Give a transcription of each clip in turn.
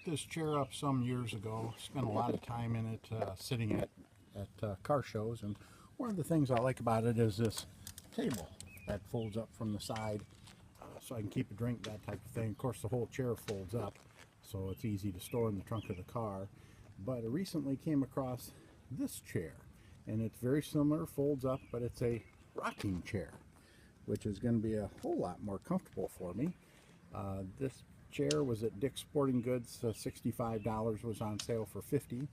picked this chair up some years ago. Spent a lot of time in it, sitting at car shows, and one of the things I like about it is this table that folds up from the side, so I can keep a drink, that type of thing. Of course, the whole chair folds up, so it's easy to store in the trunk of the car. But I recently came across this chair, and it's very similar, folds up, but it's a rocking chair, which is going to be a whole lot more comfortable for me. This chair was at Dick's Sporting Goods. $65 was on sale for $50.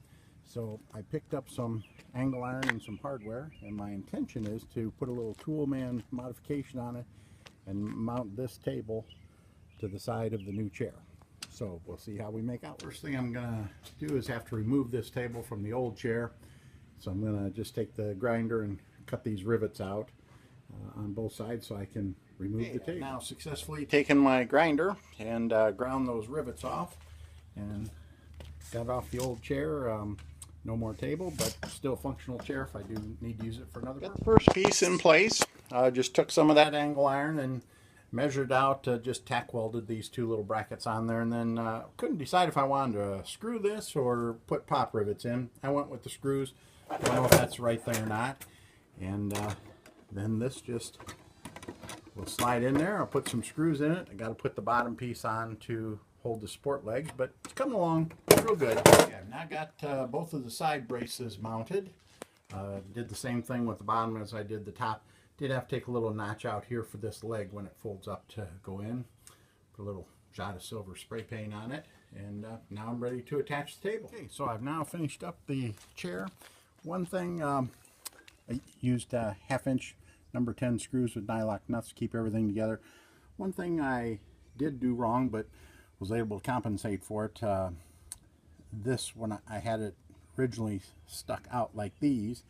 So I picked up some angle iron and some hardware, and my intention is to put a little toolman modification on it and mount this table to the side of the new chair. So we'll see how we make out. First thing I'm gonna do is have to remove this table from the old chair. So I'm gonna just take the grinder and cut these rivets out on both sides so I can remove the table. I've now successfully taken my grinder and ground those rivets off and got off the old chair. No more table, but still a functional chair if I do need to use it for another purpose. Got the first piece in place. Just took some of that angle iron and measured out, just tack welded these two little brackets on there, and then couldn't decide if I wanted to screw this or put pop rivets in. I went with the screws. I don't know if that's the right thing or not. And then this just will slide in there. I'll put some screws in it. I got to put the bottom piece on to hold the support legs, but it's coming along real good. Okay, I've now got both of the side braces mounted. Did the same thing with the bottom as I did the top. Did have to take a little notch out here for this leg when it folds up to go in. Put a little shot of silver spray paint on it, and now I'm ready to attach the table. Okay, so I've now finished up the chair. One thing, I used 1/2" number 10 screws with nylock nuts to keep everything together. One thing I did do wrong, but was able to compensate for it. This, when I had it originally stuck out like these,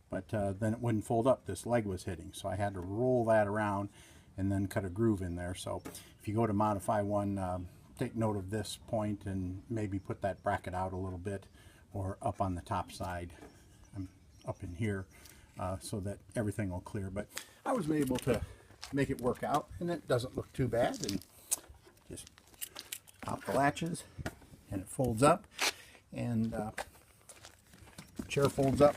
but then it wouldn't fold up. This leg was hitting, so I had to roll that around and then cut a groove in there. So if you go to modify one, take note of this point and maybe put that bracket out a little bit or up on the top side. I'm up in here so that everything will clear. But I was able to make it work out, and it doesn't look too bad. And just pop the latches and it folds up, and the chair folds up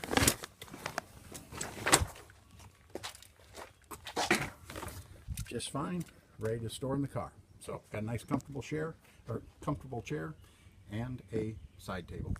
just fine, ready to store in the car. So got a nice comfortable chair and a side table.